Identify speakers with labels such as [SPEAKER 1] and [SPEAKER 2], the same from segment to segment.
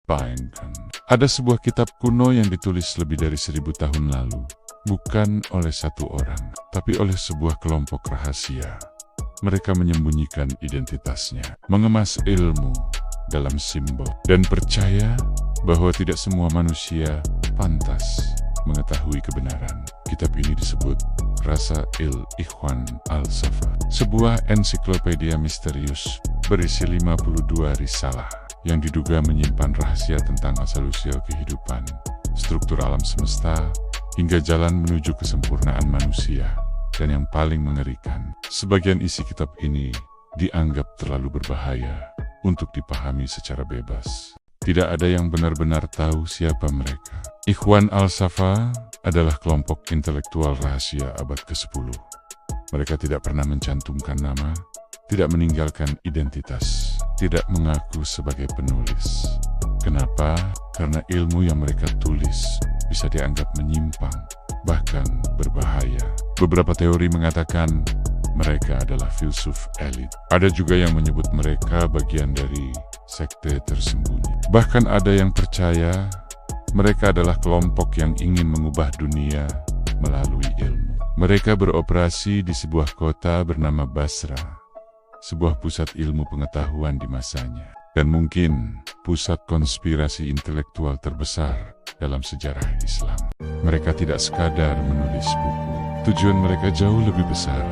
[SPEAKER 1] Bayangkan, ada sebuah kitab kuno yang ditulis lebih dari 1000 tahun lalu, bukan oleh satu orang, tapi oleh sebuah kelompok rahasia. Mereka menyembunyikan identitasnya, mengemas ilmu dalam simbol, dan percaya bahwa tidak semua manusia pantas mengetahui kebenaran. Kitab ini disebut Rasail Ikhwan Al-Safa, sebuah ensiklopedia misterius berisi 52 risalah yang diduga menyimpan rahasia tentang asal-usul kehidupan, struktur alam semesta, hingga jalan menuju kesempurnaan manusia. Dan yang paling mengerikan, sebagian isi kitab ini dianggap terlalu berbahaya untuk dipahami secara bebas. Tidak ada yang benar-benar tahu siapa mereka. Ikhwan Al-Safa adalah kelompok intelektual rahasia abad ke-10. Mereka tidak pernah mencantumkan nama, tidak meninggalkan identitas, tidak mengaku sebagai penulis. Kenapa? Karena ilmu yang mereka tulis bisa dianggap menyimpang, bahkan berbahaya. Beberapa teori mengatakan mereka adalah filsuf elit. Ada juga yang menyebut mereka bagian dari sekte tersembunyi. Bahkan ada yang percaya mereka adalah kelompok yang ingin mengubah dunia melalui ilmu. Mereka beroperasi di sebuah kota bernama Basra, sebuah pusat ilmu pengetahuan di masanya, dan mungkin pusat konspirasi intelektual terbesar dalam sejarah Islam. Mereka tidak sekadar menulis buku. Tujuan mereka jauh lebih besar,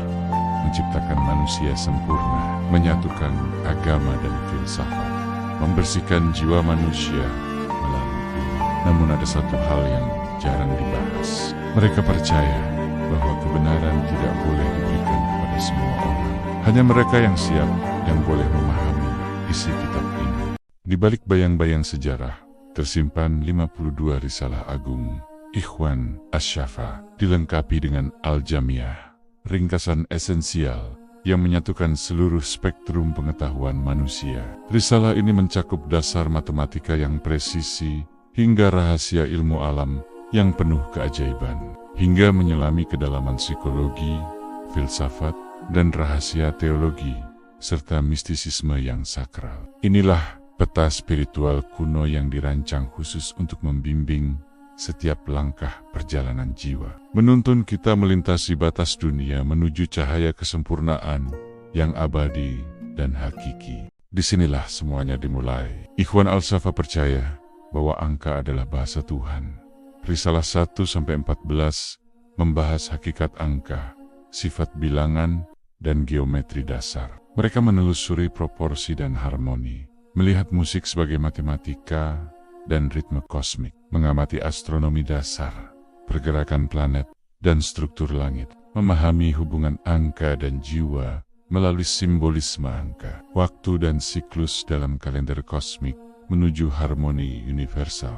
[SPEAKER 1] menciptakan manusia sempurna, menyatukan agama dan filsafat, membersihkan jiwa manusia melalui ilmu. Namun ada satu hal yang jarang dibahas. Mereka percaya bahwa kebenaran tidak boleh diberikan kepada semua orang. Hanya mereka yang siap yang boleh memahami isi kitab ini. Di balik bayang-bayang sejarah, tersimpan 52 risalah agung Ikhwan Al-Safa, dilengkapi dengan Al-Jamiah, ringkasan esensial yang menyatukan seluruh spektrum pengetahuan manusia. Risalah ini mencakup dasar matematika yang presisi hingga rahasia ilmu alam yang penuh keajaiban, hingga menyelami kedalaman psikologi, filsafat, dan rahasia teologi, serta mistisisme yang sakral. Inilah peta spiritual kuno yang dirancang khusus untuk membimbing setiap langkah perjalanan jiwa, menuntun kita melintasi batas dunia menuju cahaya kesempurnaan yang abadi dan hakiki. Disinilah semuanya dimulai. Ikhwan Al-Safa percaya bahwa angka adalah bahasa Tuhan. Risalah 1-14 membahas hakikat angka, sifat bilangan, dan geometri dasar. Mereka menelusuri proporsi dan harmoni, melihat musik sebagai matematika dan ritme kosmik, mengamati astronomi dasar, pergerakan planet, dan struktur langit, memahami hubungan angka dan jiwa melalui simbolisme angka, waktu dan siklus dalam kalender kosmik menuju harmoni universal.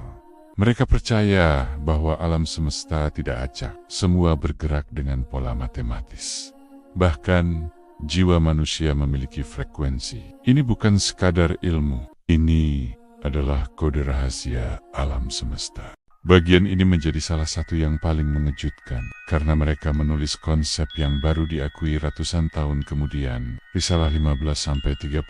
[SPEAKER 1] Mereka percaya bahwa alam semesta tidak acak, semua bergerak dengan pola matematis. Bahkan, jiwa manusia memiliki frekuensi. Ini bukan sekadar ilmu, ini adalah kode rahasia alam semesta. Bagian ini menjadi salah satu yang paling mengejutkan, karena mereka menulis konsep yang baru diakui ratusan tahun kemudian. Risalah 15-31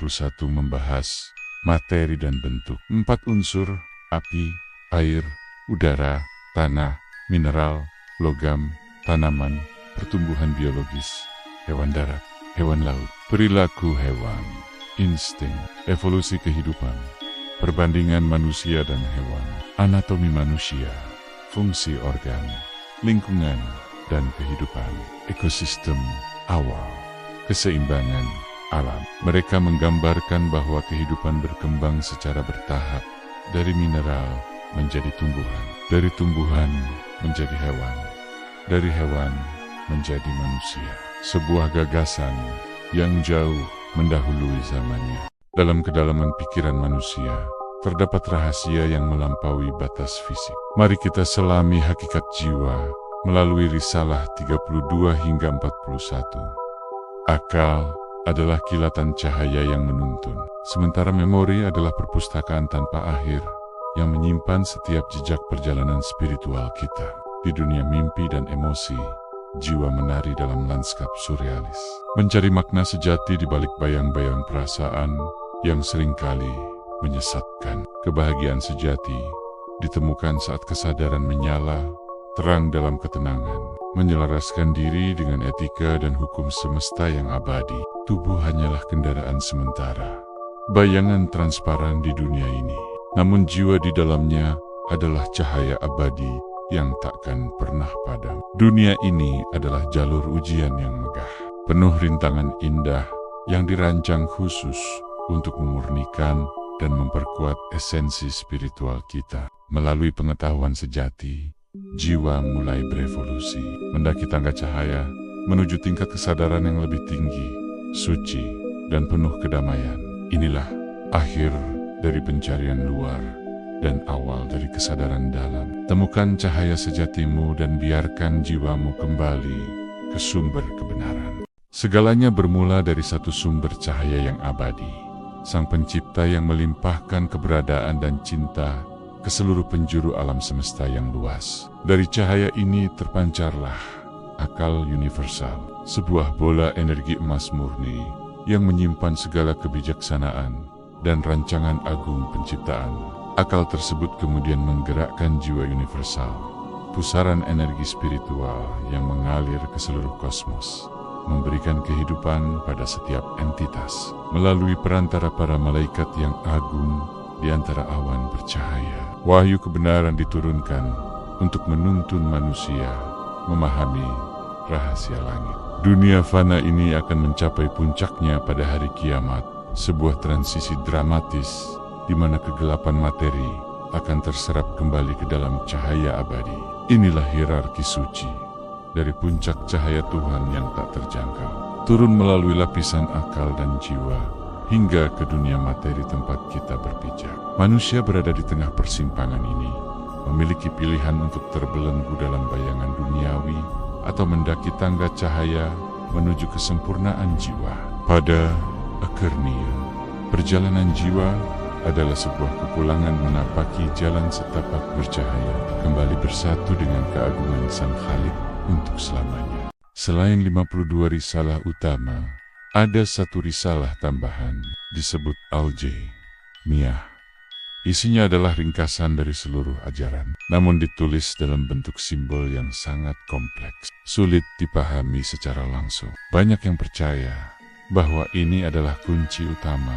[SPEAKER 1] membahas materi dan bentuk. 4 unsur, api, air, udara, tanah, mineral, logam, tanaman, pertumbuhan biologis, hewan darat, hewan laut, perilaku hewan, insting, evolusi kehidupan, perbandingan manusia dan hewan, anatomi manusia, fungsi organ, lingkungan, dan kehidupan, ekosistem awal, keseimbangan alam. Mereka menggambarkan bahwa kehidupan berkembang secara bertahap, dari mineral menjadi tumbuhan, dari tumbuhan menjadi hewan, dari hewan menjadi manusia. Sebuah gagasan yang jauh mendahului zamannya. Dalam kedalaman pikiran manusia, terdapat rahasia yang melampaui batas fisik. Mari kita selami hakikat jiwa melalui risalah 32 hingga 41. Akal adalah kilatan cahaya yang menuntun, sementara memori adalah perpustakaan tanpa akhir yang menyimpan setiap jejak perjalanan spiritual kita. Di dunia mimpi dan emosi, jiwa menari dalam lanskap surrealis, mencari makna sejati di balik bayang-bayang perasaan yang seringkali menyesatkan. Kebahagiaan sejati ditemukan saat kesadaran menyala, terang dalam ketenangan, menyelaraskan diri dengan etika dan hukum semesta yang abadi. Tubuh hanyalah kendaraan sementara, bayangan transparan di dunia ini. Namun jiwa di dalamnya adalah cahaya abadi yang takkan pernah padam. Dunia ini adalah jalur ujian yang megah, penuh rintangan indah yang dirancang khusus untuk memurnikan dan memperkuat esensi spiritual kita. Melalui pengetahuan sejati, jiwa mulai berevolusi, mendaki tangga cahaya menuju tingkat kesadaran yang lebih tinggi, suci, dan penuh kedamaian. Inilah akhir dari pencarian luar dan awal dari kesadaran dalam. Temukan cahaya sejatimu dan biarkan jiwamu kembali ke sumber kebenaran. Segalanya bermula dari satu sumber cahaya yang abadi, Sang Pencipta yang melimpahkan keberadaan dan cinta ke seluruh penjuru alam semesta yang luas. Dari cahaya ini terpancarlah akal universal, sebuah bola energi emas murni yang menyimpan segala kebijaksanaan dan rancangan agung penciptaan. Akal tersebut kemudian menggerakkan jiwa universal, pusaran energi spiritual yang mengalir ke seluruh kosmos, memberikan kehidupan pada setiap entitas melalui perantara para malaikat yang agung di antara awan bercahaya. Wahyu kebenaran diturunkan untuk menuntun manusia memahami rahasia langit. Dunia fana ini akan mencapai puncaknya pada hari kiamat, sebuah transisi dramatis di mana kegelapan materi akan terserap kembali ke dalam cahaya abadi. Inilah hierarki suci dari puncak cahaya Tuhan yang tak terjangkau, turun melalui lapisan akal dan jiwa, hingga ke dunia materi tempat kita berpijak. Manusia berada di tengah persimpangan ini, memiliki pilihan untuk terbelenggu dalam bayangan duniawi, atau mendaki tangga cahaya menuju kesempurnaan jiwa. Pada Akernia, perjalanan jiwa adalah sebuah kepulangan menapaki jalan setapak bercahaya, kembali bersatu dengan keagungan Sang Khalik untuk selamanya. Selain 52 risalah utama, ada satu risalah tambahan, disebut Al-Jami'. Isinya adalah ringkasan dari seluruh ajaran, namun ditulis dalam bentuk simbol yang sangat kompleks, sulit dipahami secara langsung. Banyak yang percaya bahwa ini adalah kunci utama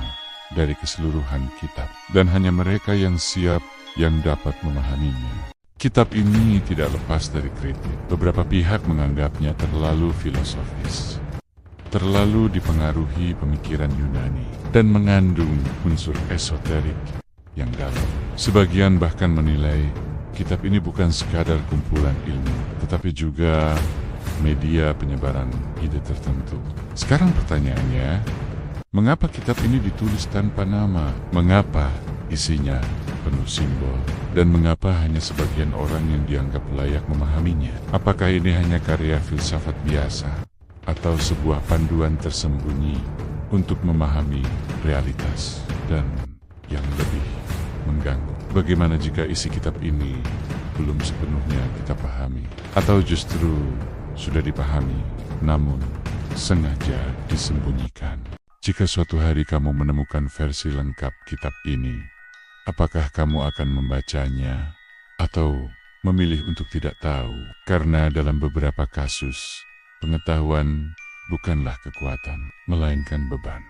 [SPEAKER 1] dari keseluruhan kitab, dan hanya mereka yang siap yang dapat memahaminya. Kitab ini tidak lepas dari kritik. Beberapa pihak menganggapnya terlalu filosofis, terlalu dipengaruhi pemikiran Yunani, dan mengandung unsur esoterik yang dalam. Sebagian bahkan menilai kitab ini bukan sekadar kumpulan ilmu, tetapi juga media penyebaran ide tertentu. Sekarang pertanyaannya, mengapa kitab ini ditulis tanpa nama? Mengapa isinya penuh simbol? Dan mengapa hanya sebagian orang yang dianggap layak memahaminya? Apakah ini hanya karya filsafat biasa, atau sebuah panduan tersembunyi untuk memahami realitas dan yang lebih mengganggu? Bagaimana jika isi kitab ini belum sepenuhnya kita pahami, atau justru sudah dipahami, namun sengaja disembunyikan? Jika suatu hari kamu menemukan versi lengkap kitab ini, apakah kamu akan membacanya atau memilih untuk tidak tahu? Karena dalam beberapa kasus, pengetahuan bukanlah kekuatan, melainkan beban.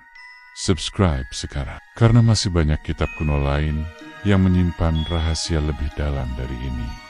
[SPEAKER 1] Subscribe sekarang, karena masih banyak kitab kuno lain yang menyimpan rahasia lebih dalam dari ini.